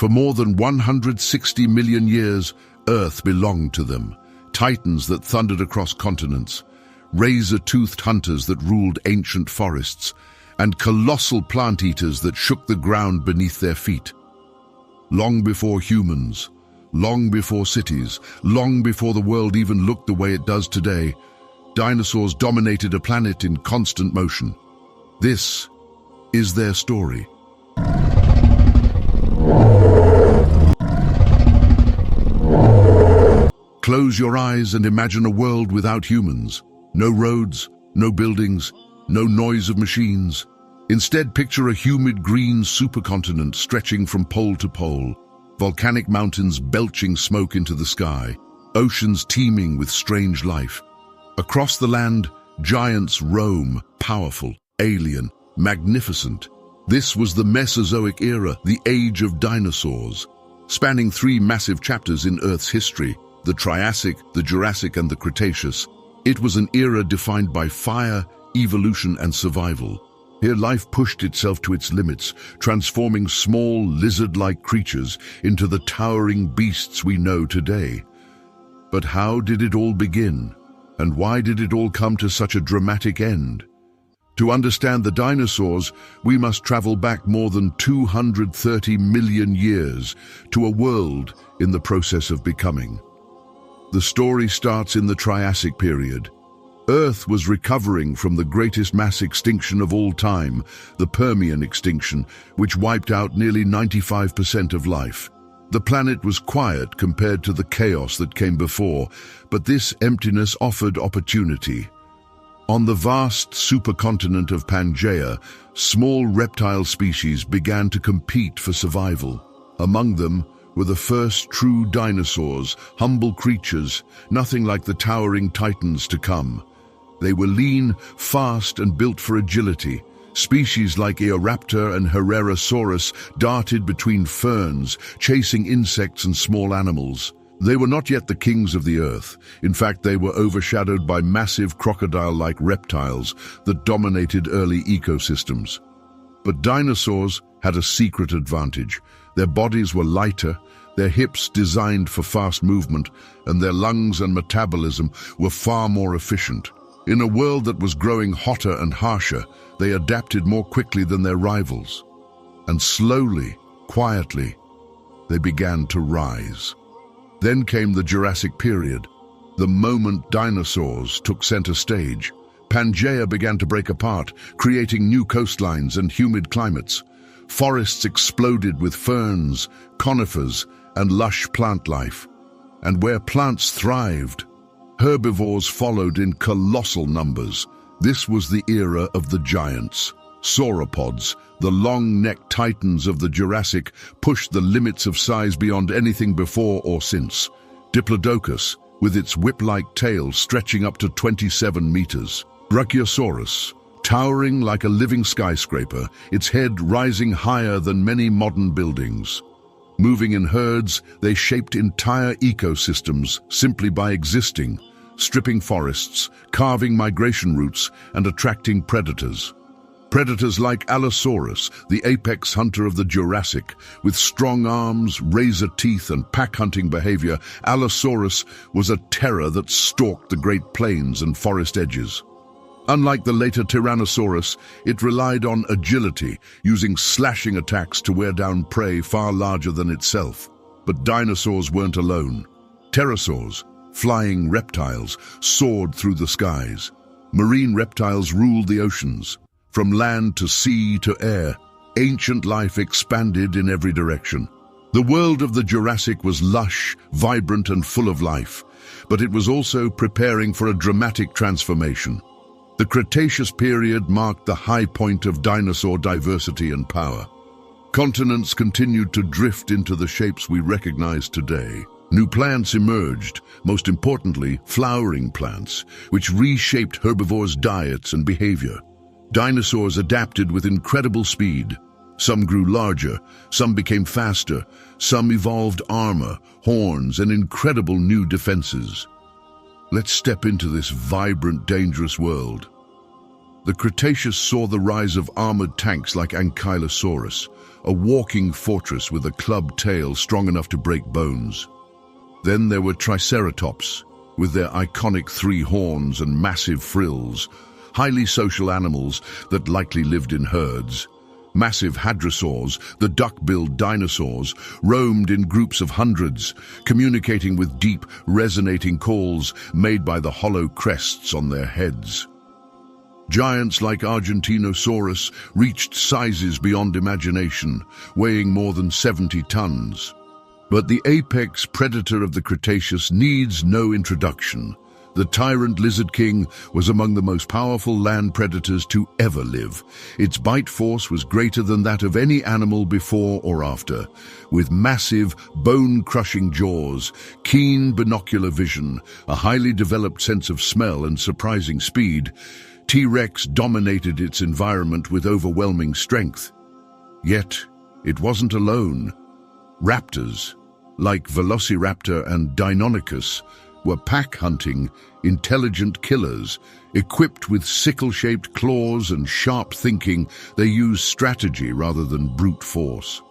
For more than 160 million years, Earth belonged to them. Titans that thundered across continents, razor-toothed hunters that ruled ancient forests, and colossal plant-eaters that shook the ground beneath their feet. Long before humans, long before cities, long before the world even looked the way it does today, dinosaurs dominated a planet in constant motion. This is their story. Close your eyes and imagine a world without humans. No roads, no buildings, no noise of machines. Instead, picture a humid green supercontinent stretching from pole to pole, volcanic mountains belching smoke into the sky, oceans teeming with strange life. Across the land, giants roam, powerful, alien, magnificent. This was the Mesozoic era, the age of dinosaurs, spanning 3 massive chapters in Earth's history: the Triassic, the Jurassic, and the Cretaceous. It was an era defined by fire, evolution, and survival. Here life pushed itself to its limits, transforming small, lizard-like creatures into the towering beasts we know today. But how did it all begin? And why did it all come to such a dramatic end? To understand the dinosaurs, we must travel back more than 230 million years to a world in the process of becoming. The story starts in the Triassic period. Earth was recovering from the greatest mass extinction of all time, the Permian extinction, which wiped out nearly 95% of life. The planet was quiet compared to the chaos that came before, but this emptiness offered opportunity. On the vast supercontinent of Pangaea, small reptile species began to compete for survival. Among them were the first true dinosaurs, humble creatures, nothing like the towering titans to come. They were lean, fast, and built for agility. Species like Eoraptor and Herrerasaurus darted between ferns, chasing insects and small animals. They were not yet the kings of the earth. In fact, they were overshadowed by massive crocodile-like reptiles that dominated early ecosystems. But dinosaurs had a secret advantage. Their bodies were lighter, their hips designed for fast movement, and their lungs and metabolism were far more efficient. In a world that was growing hotter and harsher, they adapted more quickly than their rivals. And slowly, quietly, they began to rise. Then came the Jurassic period, the moment dinosaurs took center stage. Pangaea began to break apart, creating new coastlines and humid climates. Forests exploded with ferns, conifers, and lush plant life. And where plants thrived, herbivores followed in colossal numbers. This was the era of the giants. Sauropods, the long-necked titans of the Jurassic, pushed the limits of size beyond anything before or since. Diplodocus, with its whip-like tail stretching up to 27 meters. Brachiosaurus, towering like a living skyscraper, its head rising higher than many modern buildings. Moving in herds, they shaped entire ecosystems simply by existing, stripping forests, carving migration routes, and attracting predators. Predators like Allosaurus, the apex hunter of the Jurassic, with strong arms, razor teeth, and pack-hunting behavior. Allosaurus was a terror that stalked the Great Plains and forest edges. Unlike the later Tyrannosaurus, it relied on agility, using slashing attacks to wear down prey far larger than itself. But dinosaurs weren't alone. Pterosaurs, flying reptiles, soared through the skies. Marine reptiles ruled the oceans. From land to sea to air, ancient life expanded in every direction. The world of the Jurassic was lush, vibrant, and full of life, but it was also preparing for a dramatic transformation. The Cretaceous period marked the high point of dinosaur diversity and power. Continents continued to drift into the shapes we recognize today. New plants emerged, most importantly, flowering plants, which reshaped herbivores' diets and behavior. Dinosaurs adapted with incredible speed. Some grew larger, some became faster, some evolved armor, horns, and incredible new defenses. Let's step into this vibrant, dangerous world. The Cretaceous saw the rise of armored tanks like Ankylosaurus, a walking fortress with a clubbed tail strong enough to break bones. Then there were Triceratops, with their iconic 3 horns and massive frills, highly social animals that likely lived in herds. Massive hadrosaurs, the duck-billed dinosaurs, roamed in groups of hundreds, communicating with deep, resonating calls made by the hollow crests on their heads. Giants like Argentinosaurus reached sizes beyond imagination, weighing more than 70 tons. But the apex predator of the Cretaceous needs no introduction. The tyrant lizard king was among the most powerful land predators to ever live. Its bite force was greater than that of any animal before or after. With massive, bone-crushing jaws, keen binocular vision, a highly developed sense of smell and surprising speed, T-Rex dominated its environment with overwhelming strength. Yet, it wasn't alone. Raptors, like Velociraptor and Deinonychus, were pack-hunting, intelligent killers. Equipped with sickle-shaped claws and sharp thinking, they used strategy rather than brute force.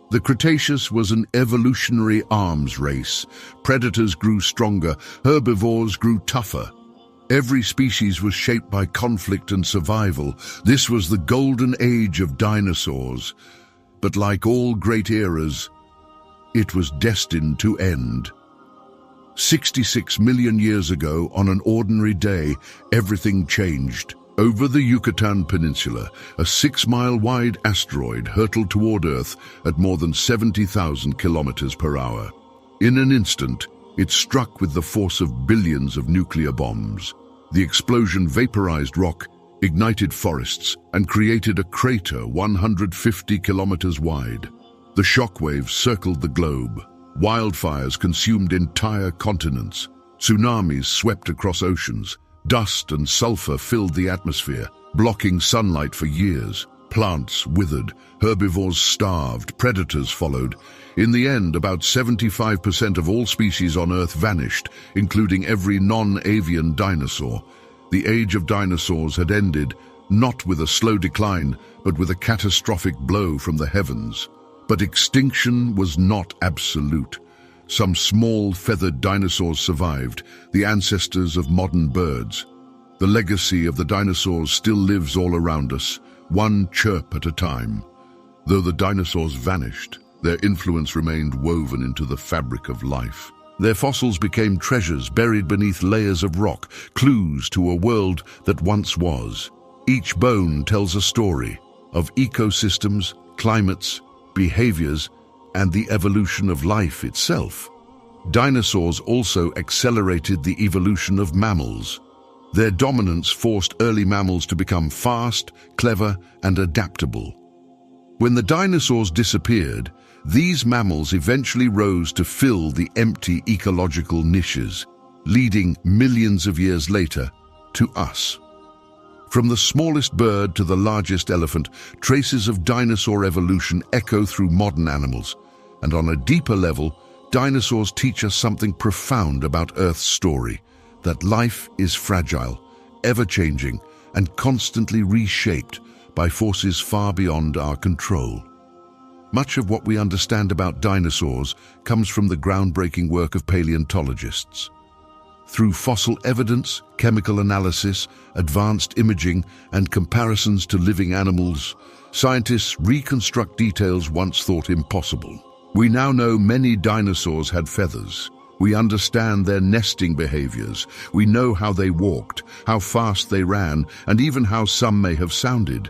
The Cretaceous was an evolutionary arms race. Predators grew stronger, herbivores grew tougher. Every species was shaped by conflict and survival. This was the golden age of dinosaurs. But like all great eras, it was destined to end. 66 million years ago, on an ordinary day, everything changed. Over the Yucatan Peninsula, a 6-mile-wide asteroid hurtled toward Earth at more than 70,000 kilometers per hour. In an instant, it struck with the force of billions of nuclear bombs. The explosion vaporized rock, ignited forests, and created a crater 150 kilometers wide. The shockwaves circled the globe. Wildfires consumed entire continents. Tsunamis swept across oceans. Dust and sulfur filled the atmosphere, blocking sunlight for years. Plants withered, herbivores starved, predators followed. In the end, about 75% of all species on Earth vanished, including every non-avian dinosaur. The age of dinosaurs had ended, not with a slow decline, but with a catastrophic blow from the heavens. But extinction was not absolute. Some small feathered dinosaurs survived, the ancestors of modern birds. The legacy of the dinosaurs still lives all around us, one chirp at a time. Though the dinosaurs vanished, their influence remained woven into the fabric of life. Their fossils became treasures buried beneath layers of rock, clues to a world that once was. Each bone tells a story of ecosystems, climates, behaviors, and the evolution of life itself. Dinosaurs also accelerated the evolution of mammals. Their dominance forced early mammals to become fast, clever, and adaptable. When the dinosaurs disappeared, these mammals eventually rose to fill the empty ecological niches, leading millions of years later to us. From the smallest bird to the largest elephant, traces of dinosaur evolution echo through modern animals. And on a deeper level, dinosaurs teach us something profound about Earth's story, that life is fragile, ever-changing, and constantly reshaped by forces far beyond our control. Much of what we understand about dinosaurs comes from the groundbreaking work of paleontologists. Through fossil evidence, chemical analysis, advanced imaging, and comparisons to living animals, scientists reconstruct details once thought impossible. We now know many dinosaurs had feathers. We understand their nesting behaviors. We know how they walked, how fast they ran, and even how some may have sounded.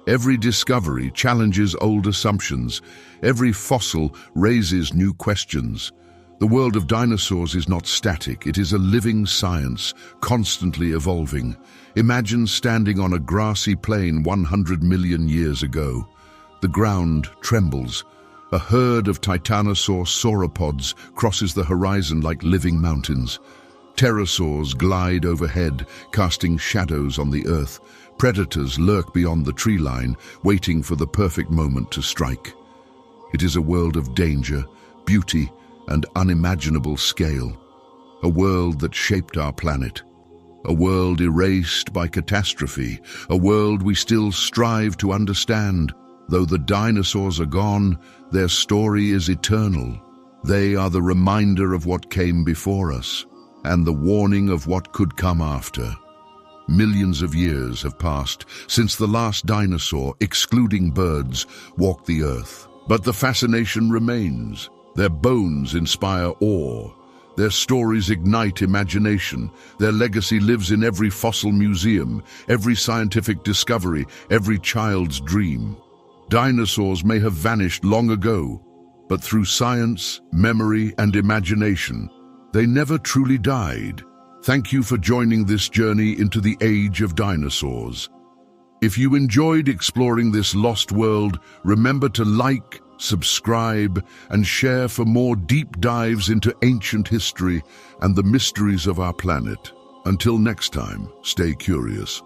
Every discovery challenges old assumptions. Every fossil raises new questions. The world of dinosaurs is not static. It is a living science, constantly evolving. Imagine standing on a grassy plain 100 million years ago. The ground trembles. A herd of titanosaur sauropods crosses the horizon like living mountains. Pterosaurs glide overhead, casting shadows on the earth. Predators lurk beyond the tree line, waiting for the perfect moment to strike. It is a world of danger, beauty, and unimaginable scale. A world that shaped our planet. A world erased by catastrophe, a world we still strive to understand. Though the dinosaurs are gone, their story is eternal. They are the reminder of what came before us, and the warning of what could come after. Millions of years have passed since the last dinosaur, excluding birds, walked the earth. But the fascination remains. Their bones inspire awe. Their stories ignite imagination. Their legacy lives in every fossil museum, every scientific discovery, every child's dream. Dinosaurs may have vanished long ago, but through science, memory, and imagination, they never truly died. Thank you for joining this journey into the age of dinosaurs. If you enjoyed exploring this lost world, remember to like, subscribe, and share for more deep dives into ancient history and the mysteries of our planet. Until next time, stay curious.